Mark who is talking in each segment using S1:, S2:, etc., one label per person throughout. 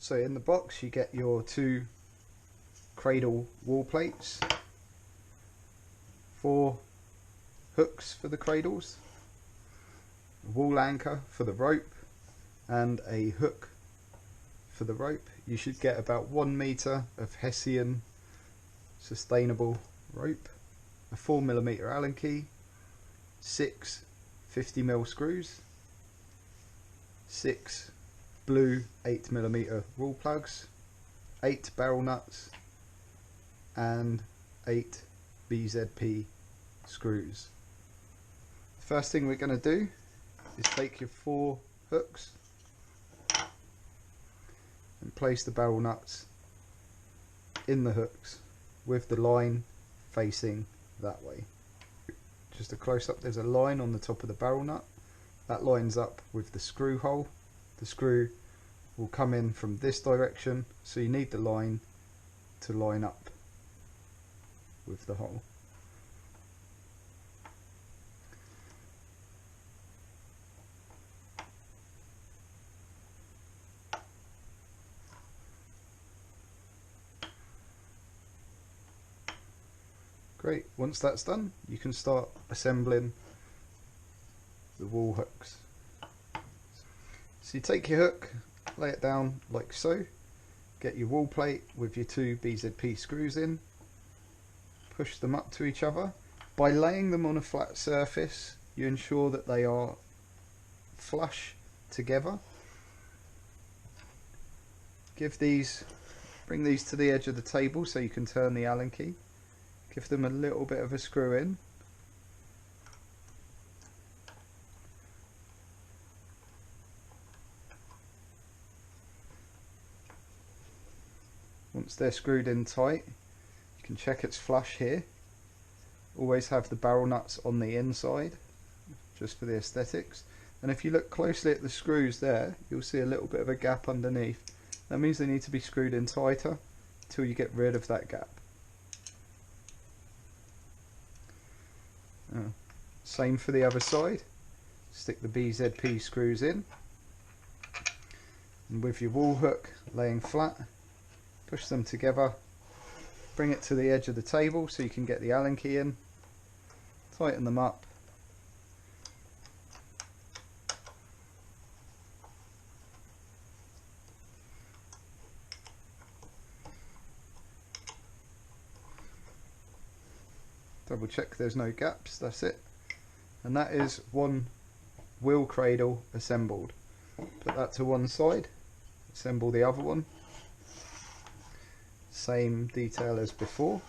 S1: So in the box you get your 2 Cradle wall plates, 4 hooks for the cradles, a wall anchor for the rope, and a hook for the rope. You should get about 1 meter of Hessian sustainable rope, a 4mm Allen key, 6 50mm screws, 6 blue 8mm rule plugs, 8 barrel nuts, and 8 BZP screws. The first thing we're going to do is take your 4 hooks and place the barrel nuts in the hooks with the line facing that way. Just a close up, there's a line on the top of the barrel nut that lines up with the screw hole. The screw will come in from this direction, so you need the line to line up with the hole. Great, once that's done you can start assembling the wall hooks. So you take your hook, lay it down like so, get your wall plate with your 2 BZP screws in, push them up to each other. By laying them on a flat surface you ensure that they are flush together. Bring these to the edge of the table so you can turn the Allen key. Give them a little bit of a screw in. Once they're screwed in tight, you can check it's flush here. Always have the barrel nuts on the inside, just for the aesthetics. And if you look closely at the screws there, you'll see a little bit of a gap underneath. That means they need to be screwed in tighter until you get rid of that gap. Same for the other side. Stick the BZP screws in, and with your wall hook laying flat, push them together, bring it to the edge of the table so you can get the Allen key in, tighten them up, double check there's no gaps. That's it, and that is 1 wheel cradle assembled. Put that to one side, assemble the other one, same detail as before.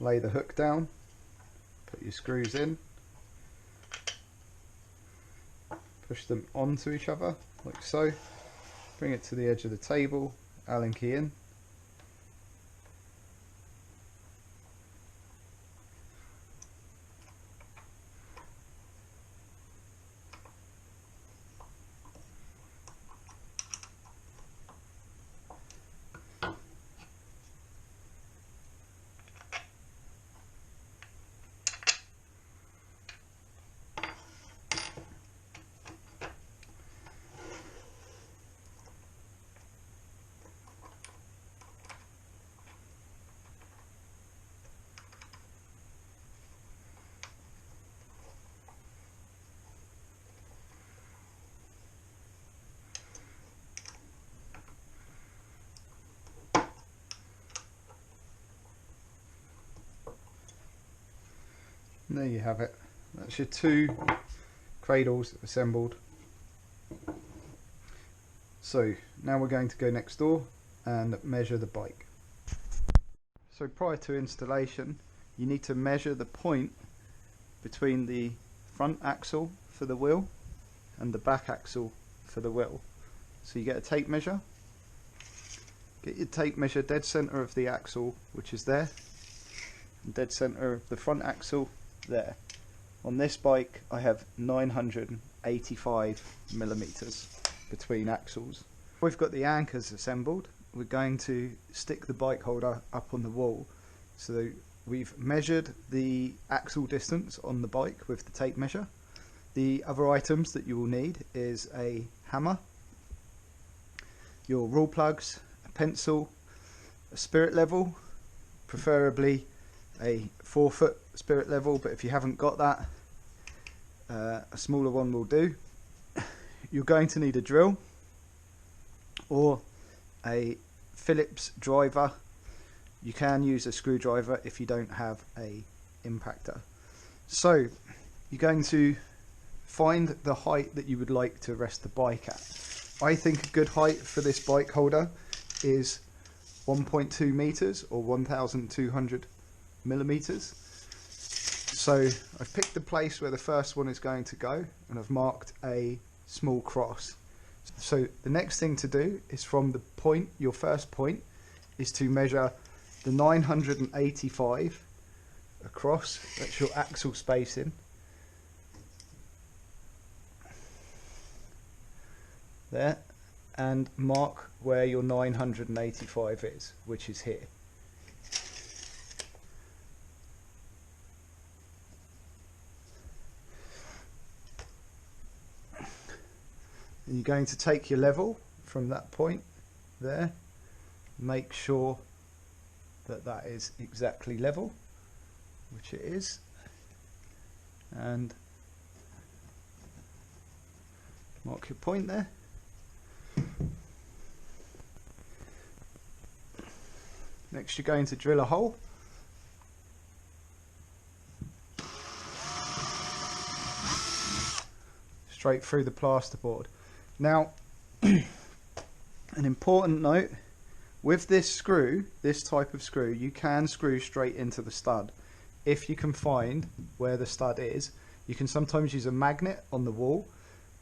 S1: Lay the hook down, put your screws in, push them onto each other like so, bring it to the edge of the table, Allen key in, and there you have it. That's your 2 cradles assembled. So now we're going to go next door and measure the bike. So prior to installation you need to measure the point between the front axle for the wheel and the back axle for the wheel. So you get a tape measure, get your tape measure dead center of the axle, which is there, and dead center of the front axle there. On this bike I have 985 millimeters between axles. We've got the anchors assembled. We're going to stick the bike holder up on the wall. So we've measured the axle distance on the bike with the tape measure. The other items that you will need is a hammer, your rule plugs, a pencil, a spirit level, preferably a 4-foot spirit level, but if you haven't got that, a smaller one will do. You're going to need a drill or a Phillips driver. You can use a screwdriver if you don't have a impactor. So you're going to find the height that you would like to rest the bike at. I think a good height for this bike holder is 1.2 meters or 1,200 millimeters. So I've picked the place where the first one is going to go, and I've marked a small cross. So the next thing to do is from the point, your first point, is to measure the 985 across. That's your axle spacing. There, and mark where your 985 is, which is here. And you're going to take your level from that point there, make sure that that is exactly level, which it is, and mark your point there. Next, you're going to drill a hole. Straight through the plasterboard. Now, an important note, with this screw, this type of screw, you can screw straight into the stud. If you can find where the stud is, you can sometimes use a magnet on the wall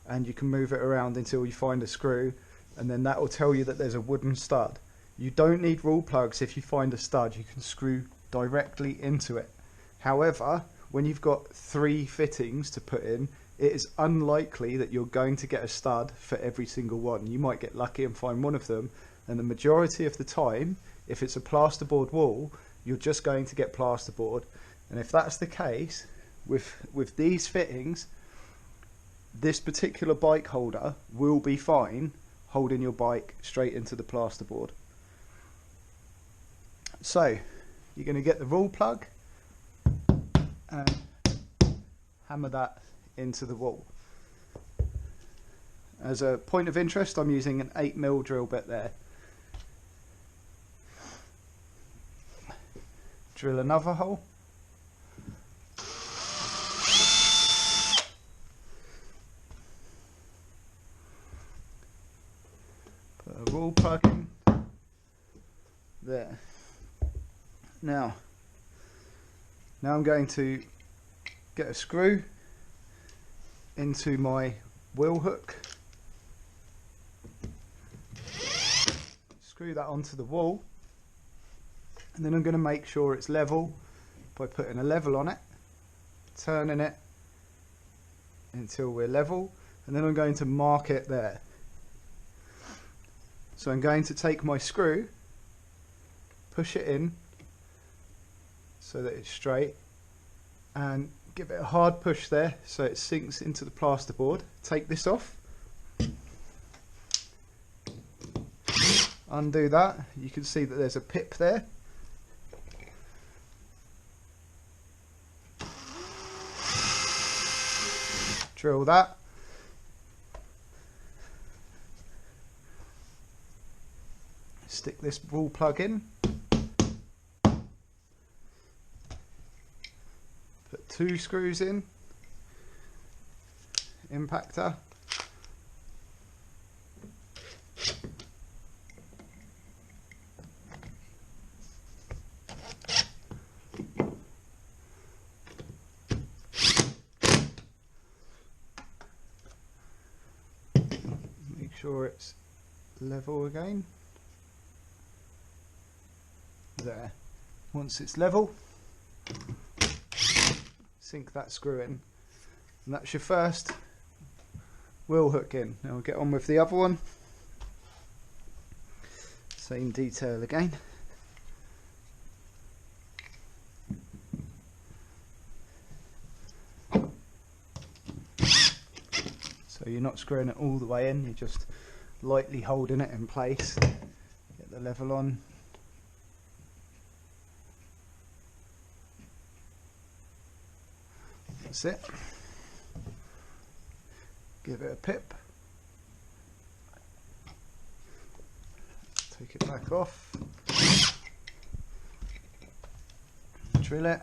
S1: and you can move it around until you find a screw, and then that will tell you that there's a wooden stud. You don't need rule plugs if you find a stud, you can screw directly into it. However, when you've got 3 fittings to put in, it is unlikely that you're going to get a stud for every single one. You might get lucky and find one of them, and the majority of the time, if it's a plasterboard wall, you're just going to get plasterboard. And if that's the case, with these fittings, this particular bike holder will be fine holding your bike straight into the plasterboard. So you're going to get the rule plug and hammer that into the wall. As a point of interest, I'm using an 8mm drill bit there. Drill another hole. Put a rule plug in there. Now I'm going to get a screw into my wheel hook, screw that onto the wall, and then I'm going to make sure it's level by putting a level on it, turning it until we're level, and then I'm going to mark it there. So I'm going to take my screw, push it in so that it's straight, and give it a hard push there so it sinks into the plasterboard. Take this off, undo that. You can see that there's a pip there. Drill that. Stick this rule plug in. Put 2 screws in. Impactor. Make sure it's level again. There. Once it's level, sink that screw in, and that's your first wheel hook in. Now we'll get on with the other one. Same detail again. So you're not screwing it all the way in, you're just lightly holding it in place. Get the level on. That's it. Give it a pip. Take it back off. Drill it.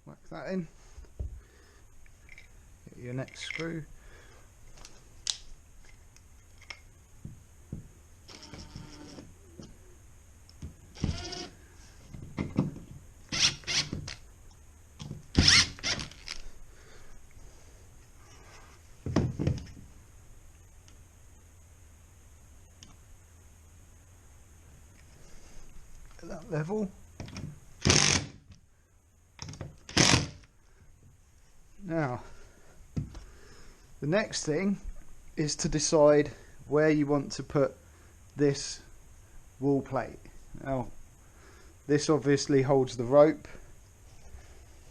S1: Whack that in. Get your next screw. At that level. Now, the next thing is to decide where you want to put this wall plate. Now, this obviously holds the rope,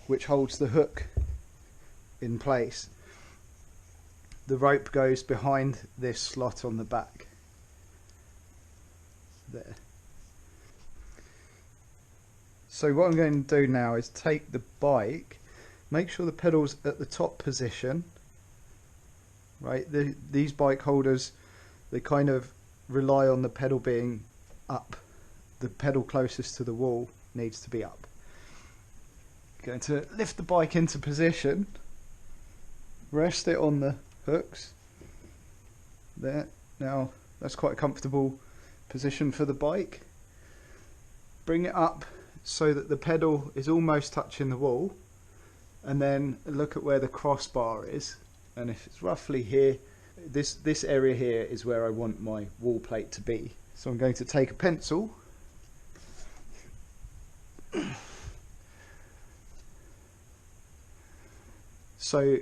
S1: which holds the hook in place. The rope goes behind this slot on the back. There. So what I'm going to do now is take the bike, make sure the pedal's at the top position. Right, these bike holders, they kind of rely on the pedal being up. The pedal closest to the wall needs to be up. Going to lift the bike into position, rest it on the hooks. There, now that's quite a comfortable position for the bike. Bring it up so that the pedal is almost touching the wall, and then look at where the crossbar is, and if it's roughly here, this area here is where I want my wall plate to be. So I'm going to take a pencil, so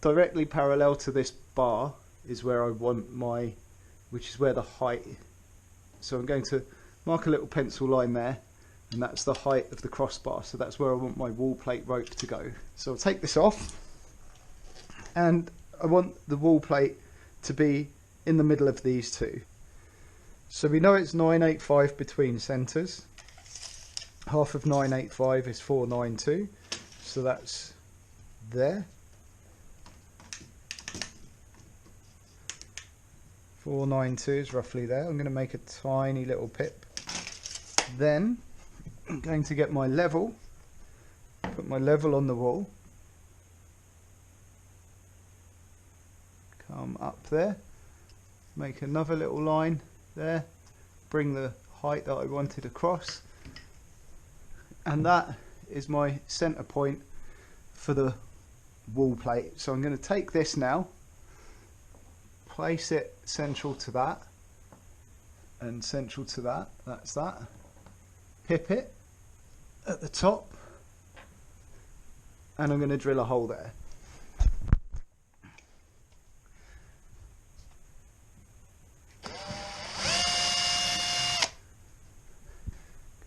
S1: directly parallel to this bar is where I want my, which is where the height, so I'm going to mark a little pencil line there, and that's the height of the crossbar, so that's where I want my wall plate rope to go. So I'll take this off, and I want the wall plate to be in the middle of these two. So we know it's 985 between centres. Half of 985 is 492, so that's there. 492 is roughly there. I'm going to make a tiny little pip. Then I'm going to get my level, put my level on the wall, come up there, make another little line there, bring the height that I wanted across, and that is my center point for the wall plate. So I'm going to take this now, place it central to that and central to that, that's that, pip it at the top, and I'm going to drill a hole there.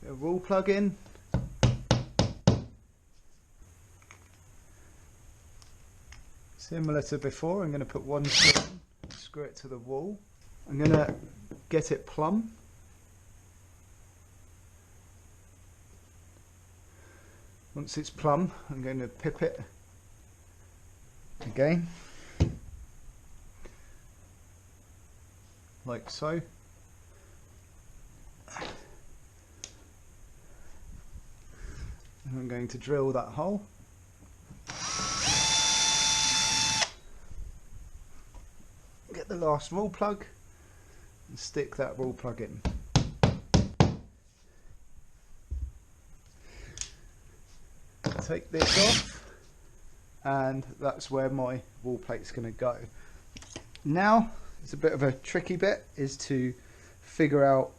S1: Get a wall plug in. Similar to before, I'm going to put one screw in, screw it to the wall. I'm going to get it plumb. Once it's plumb, I'm going to pip it again, like so. And I'm going to drill that hole. Get the last wall plug and stick that wall plug in. Take this off, and that's where my wall plate's going to go. Now it's a bit of a tricky bit, is to figure out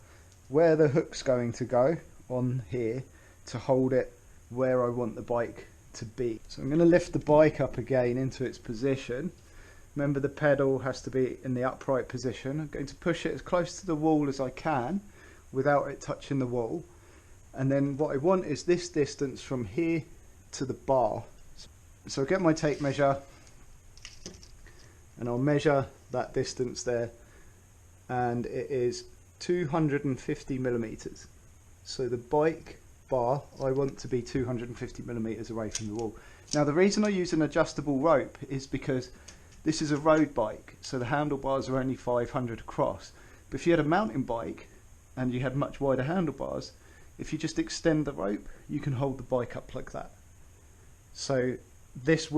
S1: where the hook's going to go on here to hold it where I want the bike to be. So I'm going to lift the bike up again into its position. Remember, the pedal has to be in the upright position. I'm going to push it as close to the wall as I can without it touching the wall, And then what I want is this distance from here to the bar. So I'll get my tape measure and I'll measure that distance there, and it is 250 millimeters. So the bike bar I want to be 250 millimeters away from the wall. Now the reason I use an adjustable rope is because this is a road bike, so the handlebars are only 500 across. But if you had a mountain bike and you had much wider handlebars, if you just extend the rope, you can hold the bike up like that. So this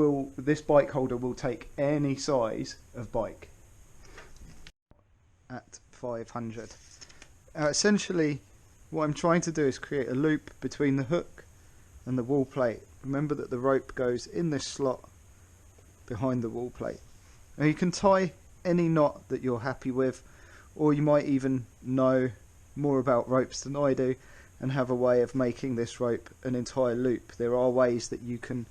S1: bike holder will take any size of bike at 500. Essentially, what I'm trying to do is create a loop between the hook and the wall plate. Remember that the rope goes in this slot behind the wall plate. Now you can tie any knot that you're happy with, or you might even know more about ropes than I do and have a way of making this rope an entire loop. There are ways that you can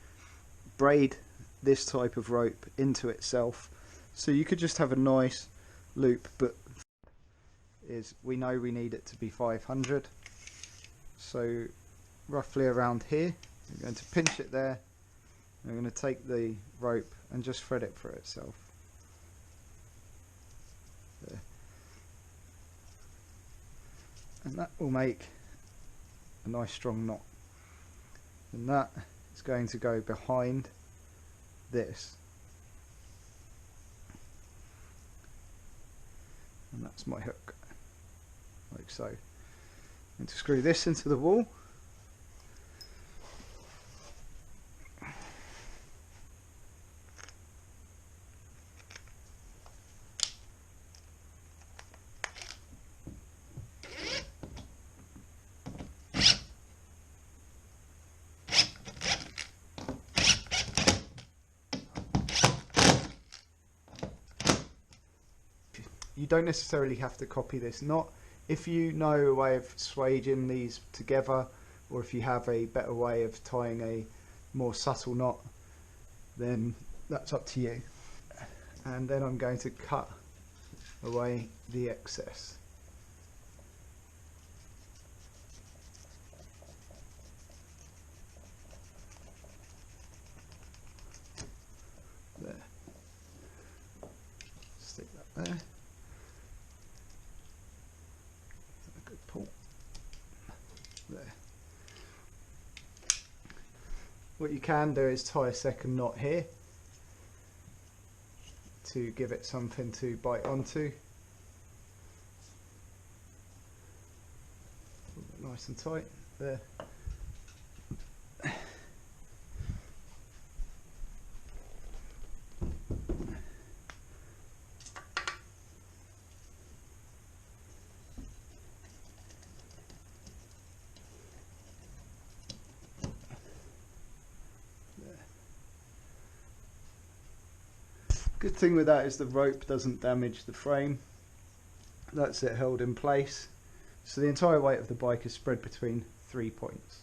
S1: braid this type of rope into itself, so you could just have a nice loop, but we know we need it to be 500, so roughly around here I'm going to pinch it there. I'm going to take the rope and just thread it through itself there. And that will make a nice strong knot, and that is going to go behind this, and that's my hook, like so. I'm going to screw this into the wall. You don't necessarily have to copy this knot. If you know a way of swaging these together, or if you have a better way of tying a more subtle knot, then that's up to you. And then I'm going to cut away the excess. There. Stick that there. Pull there. What you can do is tie a second knot here to give it something to bite onto. Nice and tight there. Good thing with that is the rope doesn't damage the frame. That's it held in place. So the entire weight of the bike is spread between 3 points.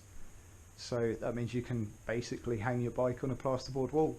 S1: So that means you can basically hang your bike on a plasterboard wall.